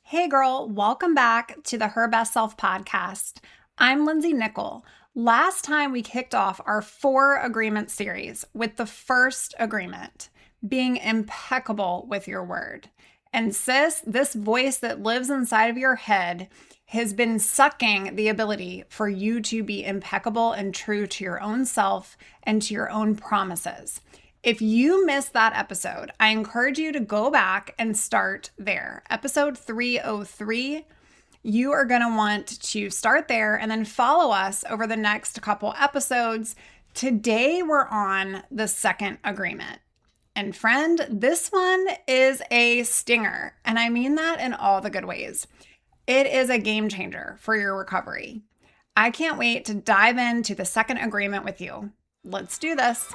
Hey girl, welcome back to the Her Best Self podcast. I'm Lindsay Nickel. Last time we kicked off our 4 agreement series with the first agreement, being impeccable with your word. And sis, this voice that lives inside of your head has been sucking the ability for you to be impeccable and true to your own self and to your own promises. If you missed that episode, I encourage you to go back and start there. Episode 303. You are going to want to start there and then follow us over the next couple episodes. Today, we're on the second agreement. And friend, this one is a stinger. And I mean that in all the good ways. It is a game changer for your recovery. I can't wait to dive into the second agreement with you. Let's do this.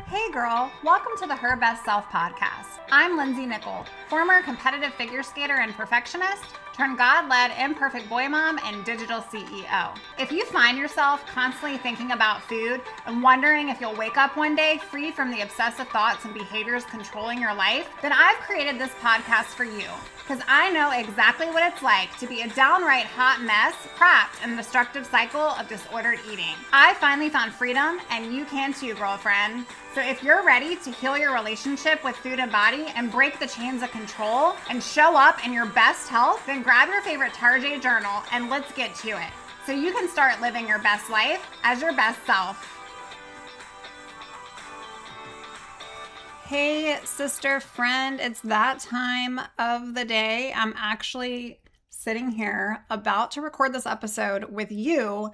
Hey girl, welcome to the Her Best Self podcast. I'm Lindsay Nickel, former competitive figure skater and perfectionist, turned God-led imperfect boy mom and digital CEO. If you find yourself constantly thinking about food and wondering if you'll wake up one day free from the obsessive thoughts and behaviors controlling your life, then I've created this podcast for you because I know exactly what it's like to be a downright hot mess trapped in a destructive cycle of disordered eating. I finally found freedom and you can too, girlfriend. So if you're ready to heal your relationship with food and body and break the chains of control and show up in your best health, then grab your favorite Tarjay journal and let's get to it so you can start living your best life as your best self. Hey, sister friend, it's that time of the day. I'm actually sitting here about to record this episode with you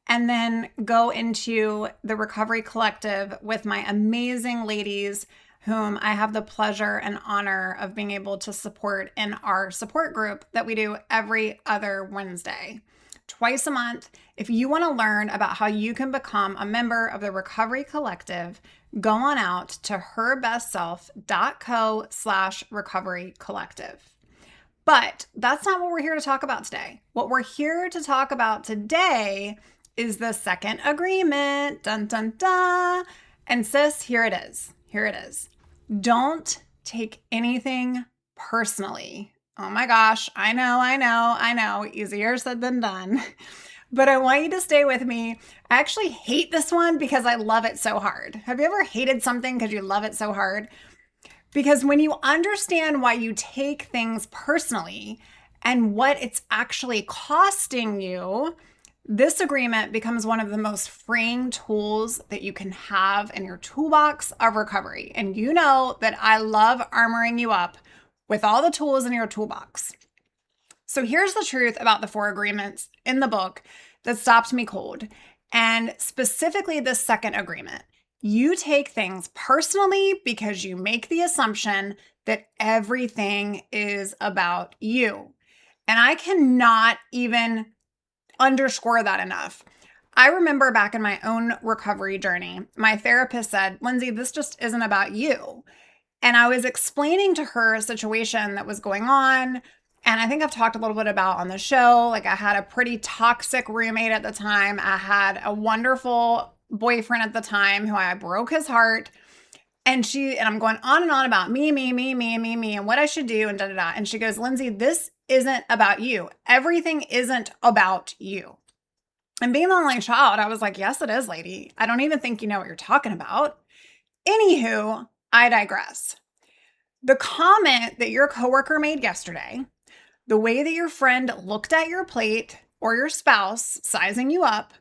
and then go into the Recovery Collective with my amazing ladies whom I have the pleasure and honor of being able to support in our support group that we do every other Wednesday, twice a month. If you want to learn about how you can become a member of the Recovery Collective, go on out to herbestself.co/recovery collective. But that's not what we're here to talk about today. What we're here to talk about today is the second agreement. Dun, dun, dun. And sis, here it is. Here it is. Don't take anything personally. Oh my gosh, I know. Easier said than done. But I want you to stay with me. I actually hate this one because I love it so hard. Have you ever hated something because you love it so hard? Because when you understand why you take things personally and what it's actually costing you, this agreement becomes one of the most freeing tools that you can have in your toolbox of recovery. And you know that I love armoring you up with all the tools in your toolbox. So here's the truth about the 4 agreements in the book that stopped me cold. And specifically the second agreement. You take things personally because you make the assumption that everything is about you. And I cannot even underscore that enough. I remember back in my own recovery journey, my therapist said, Lindsay, this just isn't about you. And I was explaining to her a situation that was going on. And I think I've talked a little bit about on the show, like I had a pretty toxic roommate at the time. I had a wonderful boyfriend at the time who I broke his heart. And I'm going on and on about me, and what I should do and da-da-da. And she goes, Lindsay, this isn't about you. Everything isn't about you. And being the only child, I was like, yes, it is, lady. I don't even think you know what you're talking about. Anywho, I digress. The comment that your coworker made yesterday, the way that your friend looked at your plate or your spouse sizing you up,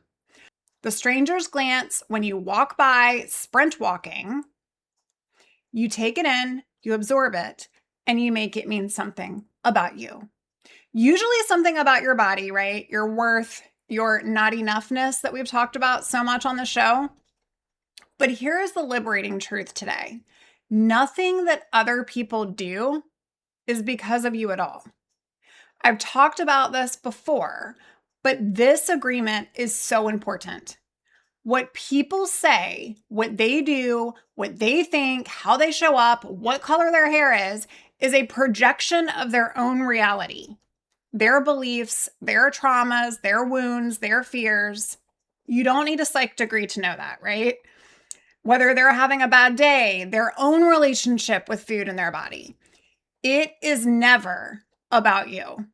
the stranger's glance when you walk by sprint walking, you take it in, you absorb it, and you make it mean something about you. Usually something about your body, right? Your worth, your not enoughness that we've talked about so much on the show. But here's the liberating truth today. Nothing that other people do is because of you at all. I've talked about this before, but this agreement is so important. What people say, what they do, what they think, how they show up, what color their hair is a projection of their own reality. Their beliefs, their traumas, their wounds, their fears. You don't need a psych degree to know that, right? Whether they're having a bad day, their own relationship with food and their body. It is never about you.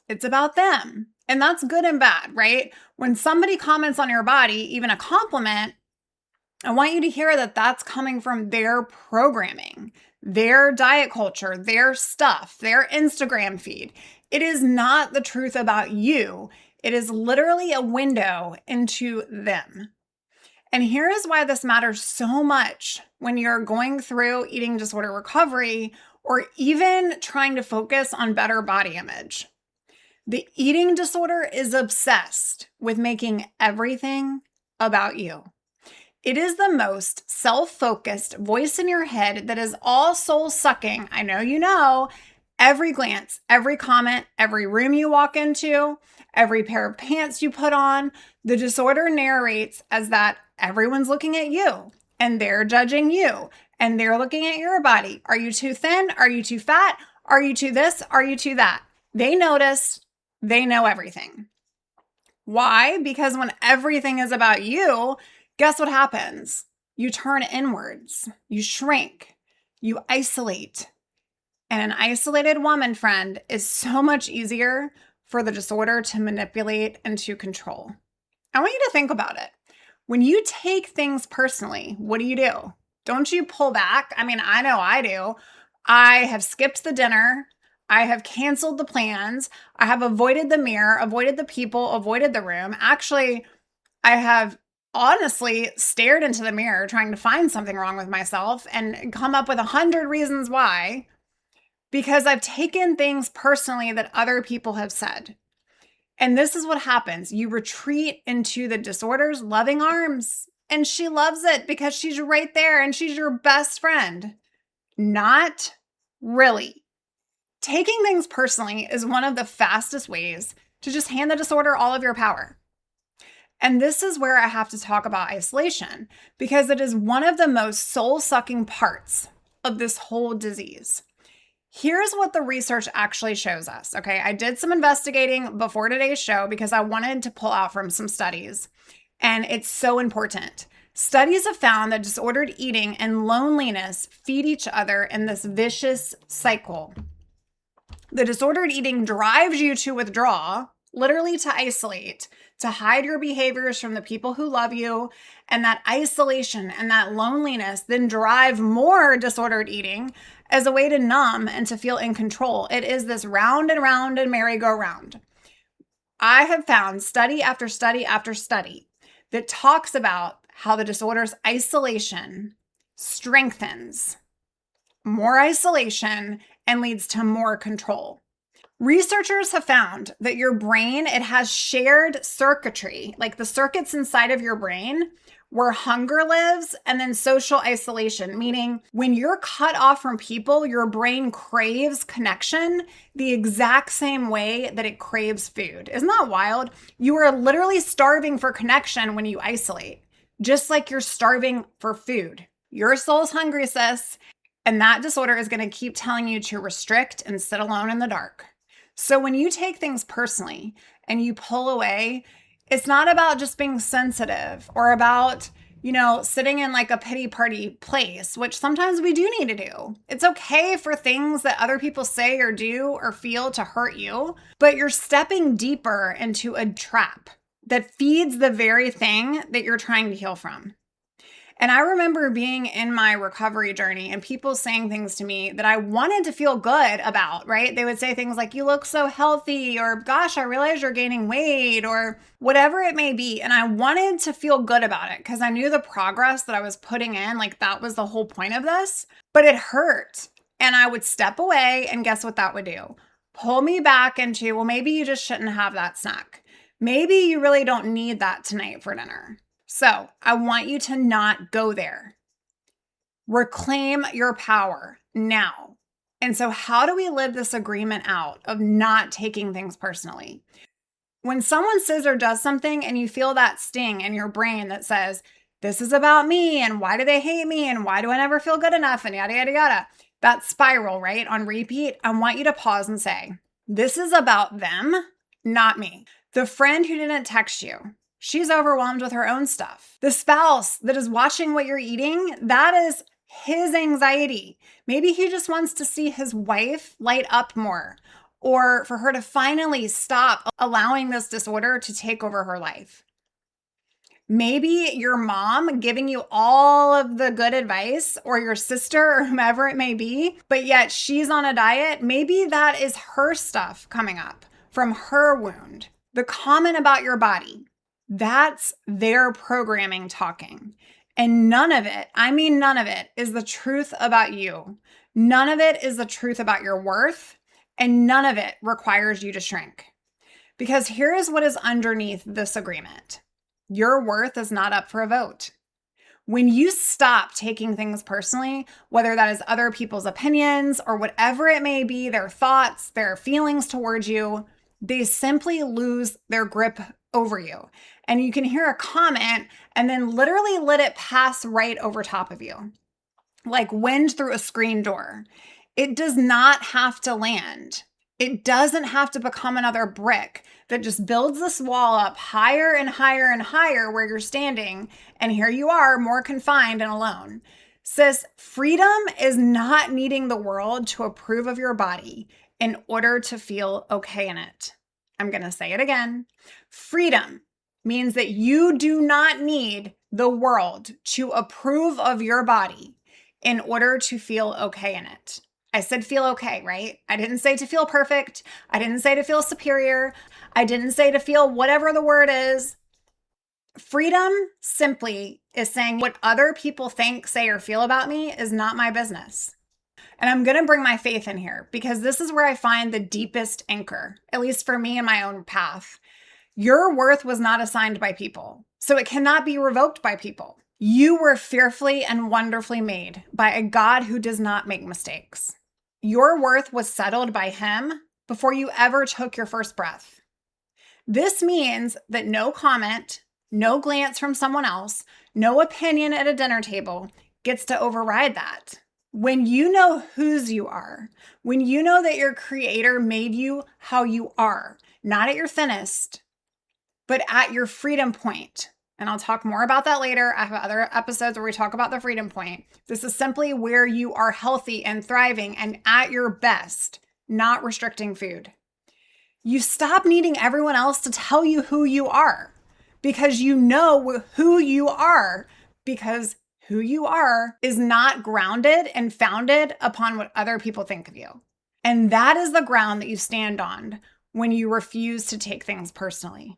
It's about them. And that's good and bad, right? When somebody comments on your body, even a compliment, I want you to hear that that's coming from their programming, their diet culture, their stuff, their Instagram feed. It is not the truth about you. It is literally a window into them. And here is why this matters so much when you're going through eating disorder recovery or even trying to focus on better body image. The eating disorder is obsessed with making everything about you. It is the most self-focused voice in your head that is all soul-sucking. I know you know. Every glance, every comment, every room you walk into, every pair of pants you put on, the disorder narrates as that everyone's looking at you and they're judging you and they're looking at your body. Are you too thin? Are you too fat? Are you too this? Are you too that? They notice. They know everything. Why? Because when everything is about you, guess what happens? You turn inwards. You shrink. You isolate. And an isolated woman, friend, is so much easier for the disorder to manipulate and to control. I want you to think about it. When you take things personally, what do? Don't you pull back? I mean, I know I do. I have skipped the dinner. I have canceled the plans. I have avoided the mirror, avoided the people, avoided the room. Actually, I have honestly stared into the mirror trying to find something wrong with myself and come up with 100 reasons why. Because I've taken things personally that other people have said. And this is what happens. You retreat into the disorder's loving arms. And she loves it because she's right there and she's your best friend. Not really. Taking things personally is one of the fastest ways to just hand the disorder all of your power. And this is where I have to talk about isolation because it is one of the most soul-sucking parts of this whole disease. Here's what the research actually shows us, okay? I did some investigating before today's show because I wanted to pull out from some studies, and it's so important. Studies have found that disordered eating and loneliness feed each other in this vicious cycle. The disordered eating drives you to withdraw, literally to isolate, to hide your behaviors from the people who love you, and that isolation and that loneliness then drive more disordered eating as a way to numb and to feel in control. It is this round and round and merry-go-round. I have found study after study after study that talks about how the disorder's isolation strengthens more isolation and leads to more control. Researchers have found that your brain, it has shared circuitry, like the circuits inside of your brain where hunger lives and then social isolation, meaning when you're cut off from people, your brain craves connection the exact same way that it craves food. Isn't that wild? You are literally starving for connection when you isolate, just like you're starving for food. Your soul's hungry, sis, and that disorder is going to keep telling you to restrict and sit alone in the dark. So when you take things personally and you pull away, it's not about just being sensitive or about, sitting in like a pity party place, which sometimes we do need to do. It's okay for things that other people say or do or feel to hurt you, but you're stepping deeper into a trap that feeds the very thing that you're trying to heal from. And I remember being in my recovery journey and people saying things to me that I wanted to feel good about, right? They would say things like, you look so healthy, or gosh, I realize you're gaining weight, or whatever it may be. And I wanted to feel good about it because I knew the progress that I was putting in, like that was the whole point of this, but it hurt. And I would step away and guess what that would do? Pull me back into, well, maybe you just shouldn't have that snack. Maybe you really don't need that tonight for dinner. So I want you to not go there. Reclaim your power now. And so how do we live this agreement out of not taking things personally? When someone says or does something and you feel that sting in your brain that says, this is about me and why do they hate me and why do I never feel good enough and yada, yada, yada. That spiral, right, on repeat, I want you to pause and say, this is about them, not me. The friend who didn't text you, she's overwhelmed with her own stuff. The spouse that is watching what you're eating, that is his anxiety. Maybe he just wants to see his wife light up more, or for her to finally stop allowing this disorder to take over her life. Maybe your mom giving you all of the good advice, or your sister, or whomever it may be, but yet she's on a diet. Maybe that is her stuff coming up from her wound. The comment about your body, that's their programming talking. And none of it, I mean none of it, is the truth about you. None of it is the truth about your worth, and none of it requires you to shrink. Because here is what is underneath this agreement. Your worth is not up for a vote. When you stop taking things personally, whether that is other people's opinions or whatever it may be, their thoughts, their feelings towards you, they simply lose their grip over you. And you can hear a comment and then literally let it pass right over top of you, like wind through a screen door. It does not have to land. It doesn't have to become another brick that just builds this wall up higher and higher and higher where you're standing. And here you are, more confined and alone. Sis, freedom is not needing the world to approve of your body in order to feel okay in it. I'm going to say it again. Freedom means that you do not need the world to approve of your body in order to feel okay in it. I said feel okay, right? I didn't say to feel perfect. I didn't say to feel superior. I didn't say to feel whatever the word is. Freedom simply is saying what other people think, say, or feel about me is not my business. And I'm going to bring my faith in here because this is where I find the deepest anchor, at least for me in my own path. Your worth was not assigned by people, so it cannot be revoked by people. You were fearfully and wonderfully made by a God who does not make mistakes. Your worth was settled by Him before you ever took your first breath. This means that no comment, no glance from someone else, no opinion at a dinner table gets to override that. When you know whose you are, when you know that your Creator made you how you are, not at your thinnest, but at your freedom point. And I'll talk more about that later. I have other episodes where we talk about the freedom point. This is simply where you are healthy and thriving and at your best, not restricting food. You stop needing everyone else to tell you who you are because you know who you are, because who you are is not grounded and founded upon what other people think of you. And that is the ground that you stand on when you refuse to take things personally.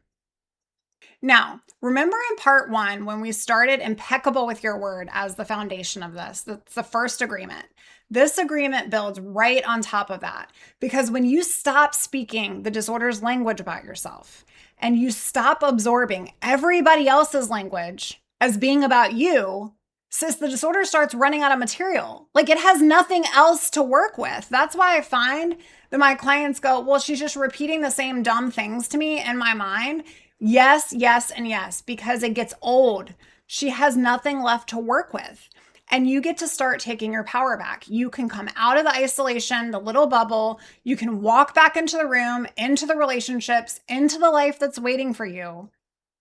Now, remember in part 1 when we started impeccable with your word as the foundation of this? That's the first agreement. This agreement builds right on top of that because when you stop speaking the disorder's language about yourself and you stop absorbing everybody else's language as being about you, sis, the disorder starts running out of material. Like it has nothing else to work with. That's why I find that my clients go, well, she's just repeating the same dumb things to me in my mind. Yes, yes, and yes, because it gets old. She has nothing left to work with. And you get to start taking your power back. You can come out of the isolation, the little bubble. You can walk back into the room, into the relationships, into the life that's waiting for you.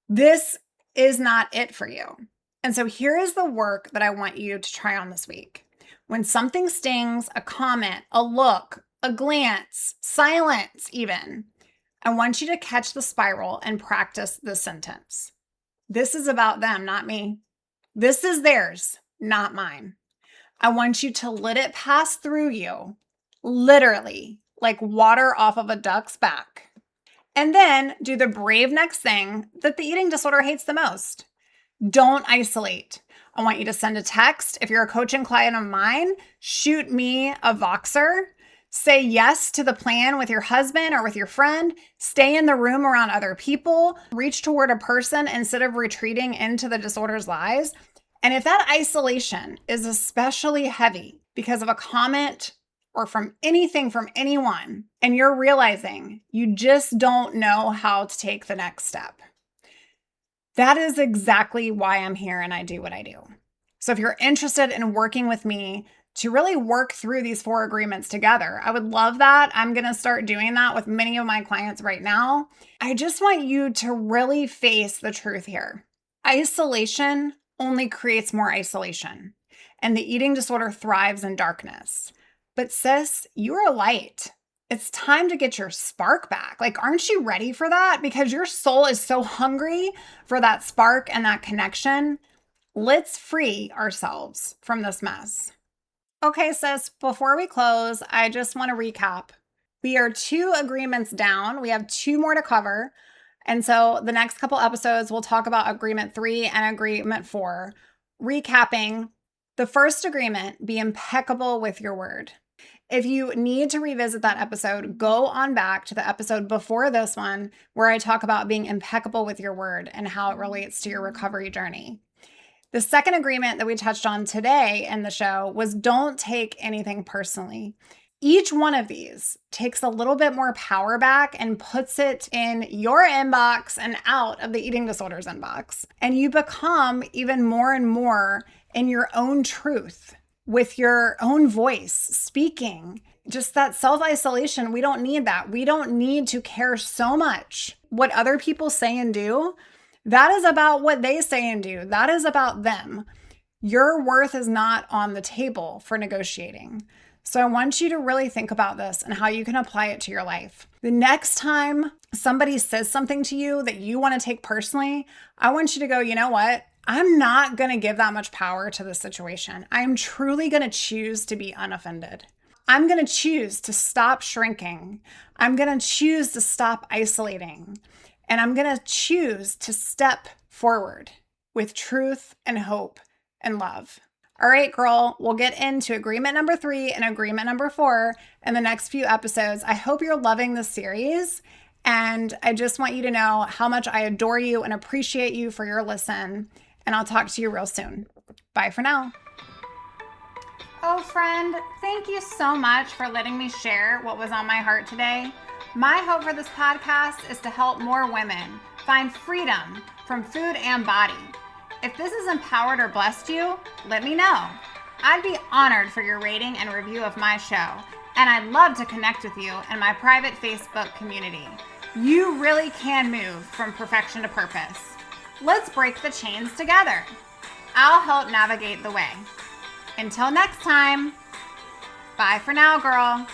This is not it for you. And so here is the work that I want you to try on this week. When something stings, a comment, a look, a glance, silence even, I want you to catch the spiral and practice this sentence. This is about them, not me. This is theirs, not mine. I want you to let it pass through you, literally, like water off of a duck's back. And then do the brave next thing that the eating disorder hates the most. Don't isolate. I want you to send a text. If you're a coaching client of mine, shoot me a Voxer. Say yes to the plan with your husband or with your friend. Stay in the room around other people. Reach toward a person instead of retreating into the disorder's lies. And if that isolation is especially heavy because of a comment or from anything from anyone, and you're realizing you just don't know how to take the next step, that is exactly why I'm here and I do what I do. So if you're interested in working with me to really work through these 4 agreements together, I would love that. I'm going to start doing that with many of my clients right now. I just want you to really face the truth here. Isolation only creates more isolation. and the eating disorder thrives in darkness. But sis, you're a light. It's time to get your spark back. Like, aren't you ready for that? Because your soul is so hungry for that spark and that connection. Let's free ourselves from this mess. Okay, sis, before we close, I just want to recap. We are 2 agreements down. We have 2 more to cover. And so the next couple episodes, we'll talk about agreement 3 and agreement 4. Recapping, the first agreement, be impeccable with your word. If you need to revisit that episode, go on back to the episode before this one where I talk about being impeccable with your word and how it relates to your recovery journey. The second agreement that we touched on today in the show was don't take anything personally. Each one of these takes a little bit more power back and puts it in your inbox and out of the eating disorders inbox. And you become even more and more in your own truth with your own voice speaking. Just that self-isolation, we don't need that. We don't need to care so much what other people say and do. That is about what they say and do. That is about them. Your worth is not on the table for negotiating. So I want you to really think about this and how you can apply it to your life. The next time somebody says something to you that you want to take personally, I want you to go, you know what? I'm not going to give that much power to the situation. I'm truly going to choose to be unoffended. I'm going to choose to stop shrinking. I'm going to choose to stop isolating. And I'm going to choose to step forward with truth and hope and love. All right, girl, we'll get into agreement number 3 and agreement number 4 in the next few episodes. I hope you're loving this series. And I just want you to know how much I adore you and appreciate you for your listen. And I'll talk to you real soon. Bye for now. Oh, friend, thank you so much for letting me share what was on my heart today. My hope for this podcast is to help more women find freedom from food and body. If this has empowered or blessed you, let me know. I'd be honored for your rating and review of my show, and I'd love to connect with you in my private Facebook community. You really can move from perfection to purpose. Let's break the chains together. I'll help navigate the way. Until next time, bye for now, girl.